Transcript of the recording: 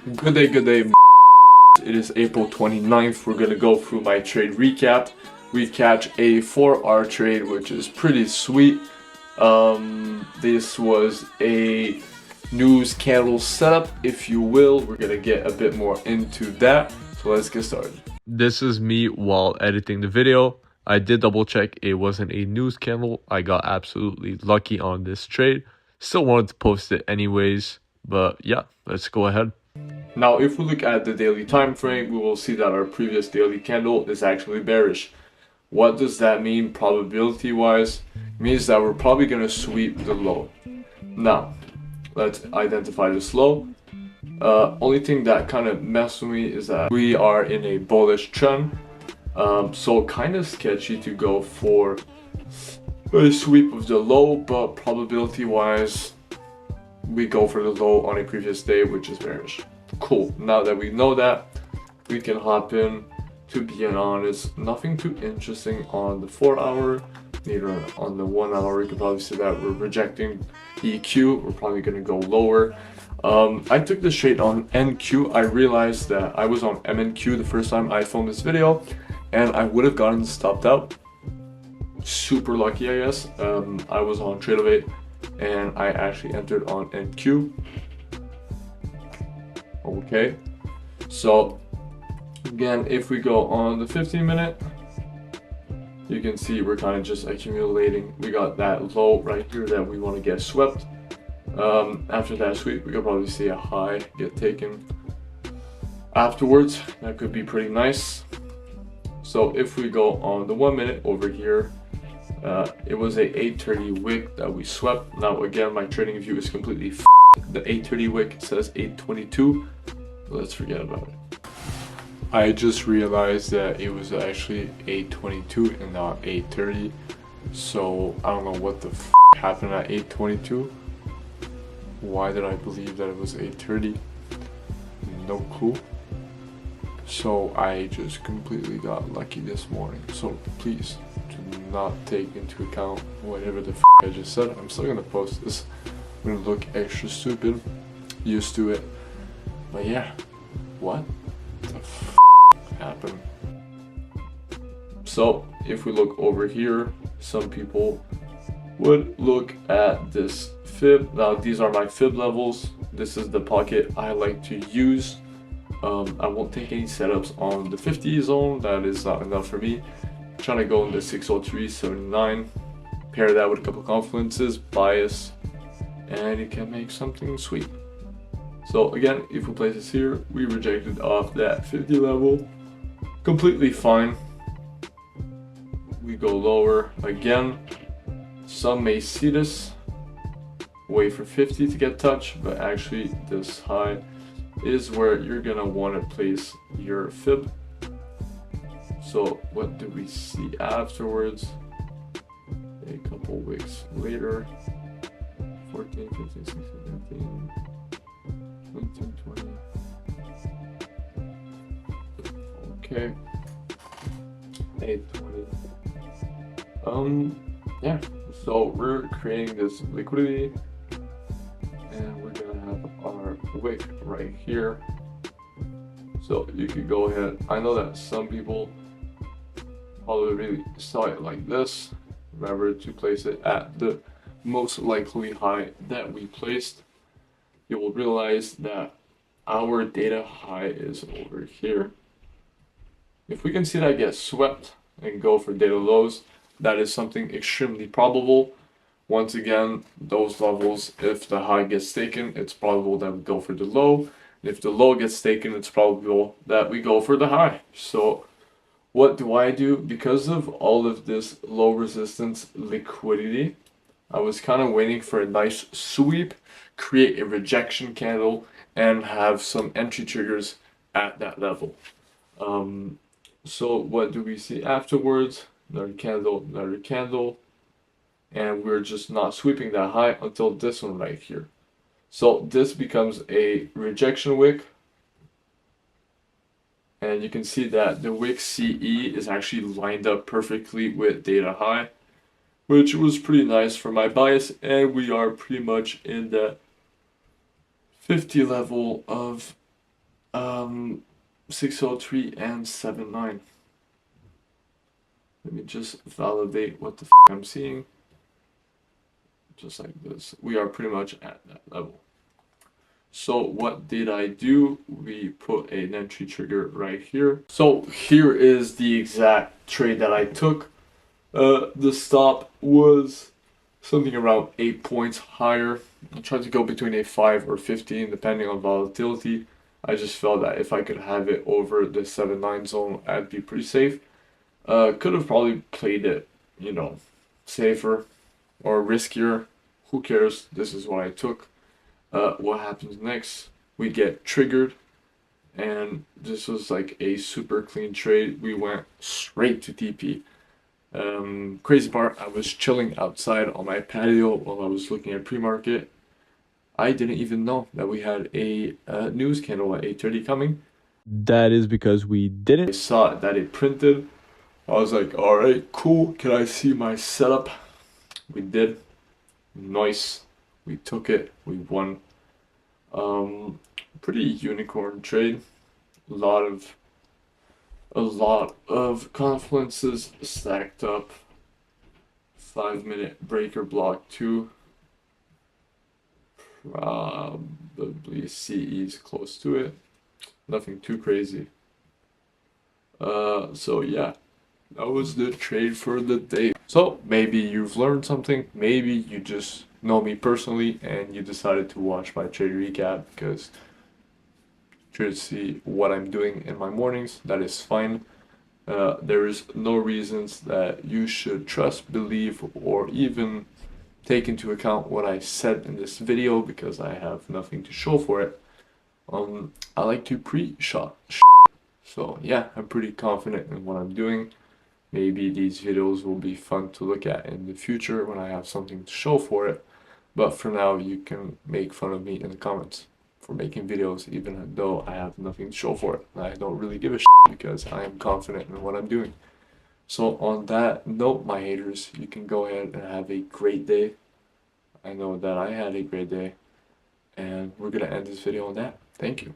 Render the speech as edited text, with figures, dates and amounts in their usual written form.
Good day. It is April 29th. We're gonna go through my trade recap. We catch a 4-hour trade, which is pretty sweet. This was a news candle setup, if you will. We're gonna get a bit more into that. So let's get started. This is me while editing the video. I did double check it wasn't a news candle. I got absolutely lucky on this trade. Still wanted to post it anyways, but yeah, let's go ahead. Now, if we look at the daily time frame, we will see that our previous daily candle is actually bearish. What does that mean probability wise? It means that we're probably going to sweep the low. Now, let's identify this low. Only thing that kind of messed with me is that we are in a bullish trend. So kind of sketchy to go for a sweep of the low, but probability wise, we go for the low on a previous day, which is bearish. Cool. Now that we know that, we can hop in. To be honest, nothing too interesting on the 4-hour, neither on the 1-hour. You can probably see that we're rejecting EQ. We're probably going to go lower. I took this trade on NQ. I realized that I was on MNQ the first time I filmed this video, and I would have gotten stopped out. Super lucky, I guess. I was on Trade of 8, and I actually entered on NQ. Okay, so again, if we go on the 15-minute, you can see we're kind of just accumulating. We got that low right here that we want to get swept. After that sweep, we could probably see a high get taken afterwards. That could be pretty nice. So if we go on the 1-minute over here, it was a 8:30 wick that we swept. Now again, my trading view is completely the 8:30 wick says 8:22. Let's forget about it. I just realized that it was actually 8:22 and not 8:30. So I don't know what the happened at 8:22. Why did I believe that it was 8:30? No clue. So I just completely got lucky this morning. So please do not take into account whatever the I just said. I'm still gonna post this. I'm gonna look extra stupid. Used to it. But yeah, what the happened? So if we look over here, some people would look at this fib. Now these are my fib levels. This is the pocket I like to use. I won't take any setups on the 50 zone. That is not enough for me. I'm trying to go in the 603.79. Pair that with a couple confluences, bias, and you can make something sweet. So again, if we place this here, we rejected off that 50 level. Completely fine. We go lower again. Some may see this, wait for 50 to get touched, but actually this high is where you're gonna want to place your fib. So what do we see afterwards? A couple weeks later, 14, 15, 16, 17, 19, 20. Okay, 8:20. Yeah, so we're creating this liquidity, and we're gonna have our wick right here. So you could go ahead. I know that some people probably really saw it like this. Remember to place it at the most likely high that we placed. You will realize that our data high is over here. If we can see that get swept and go for data lows, that is something extremely probable. Once again, those levels, if the high gets taken, it's probable that we go for the low. And if the low gets taken, it's probable that we go for the high. So what do I do? Because of all of this low resistance liquidity, I was kind of waiting for a nice sweep, create a rejection candle, and have some entry triggers at that level. So what do we see afterwards? Another candle, and we're just not sweeping that high until this one right here. So this becomes a rejection wick, and you can see that the wick CE is actually lined up perfectly with data high, which was pretty nice for my bias, and we are pretty much in the 50 level of 603 and 79. Let me just validate what the I'm seeing. Just like this. We are pretty much at that level. So what did I do? We put an entry trigger right here. So here is the exact trade that I took. The stop was something around 8 points higher. I tried to go between a 5 or 15 depending on volatility. I just felt that if I could have it over the 7-9 zone, I'd be pretty safe. Could have probably played it, you know, safer or riskier. Who cares? This is what I took. What happens next? We get triggered, and this was like a super clean trade. We went straight to TP. Crazy part, I was chilling outside on my patio while I was looking at pre-market. I didn't even know that we had a news candle at 8:30 coming. That is because we didn't. I saw that it printed. I was like, all right, cool. Can I see my setup? We did. Nice. We took it. We won. Pretty unicorn trade. A lot of confluences stacked up. 5-minute breaker block 2. Probably CE is close to it. Nothing too crazy. So yeah, that was the trade for the day. So maybe you've learned something. Maybe you just know me personally and you decided to watch my trade recap because to see what I'm doing in my mornings. That is fine. There is no reasons that you should trust, believe, or even take into account what I said in this video because I have nothing to show for it. I like to pre-shot. So yeah, I'm pretty confident in what I'm doing. Maybe these videos will be fun to look at in the future when I have something to show for it. But for now, you can make fun of me in the comments for making videos even though I have nothing to show for it. I don't really give a shit because I am confident in what I'm doing. So on that note, my haters, you can go ahead and have a great day. I know that I had a great day. And we're going to end this video on that. Thank you.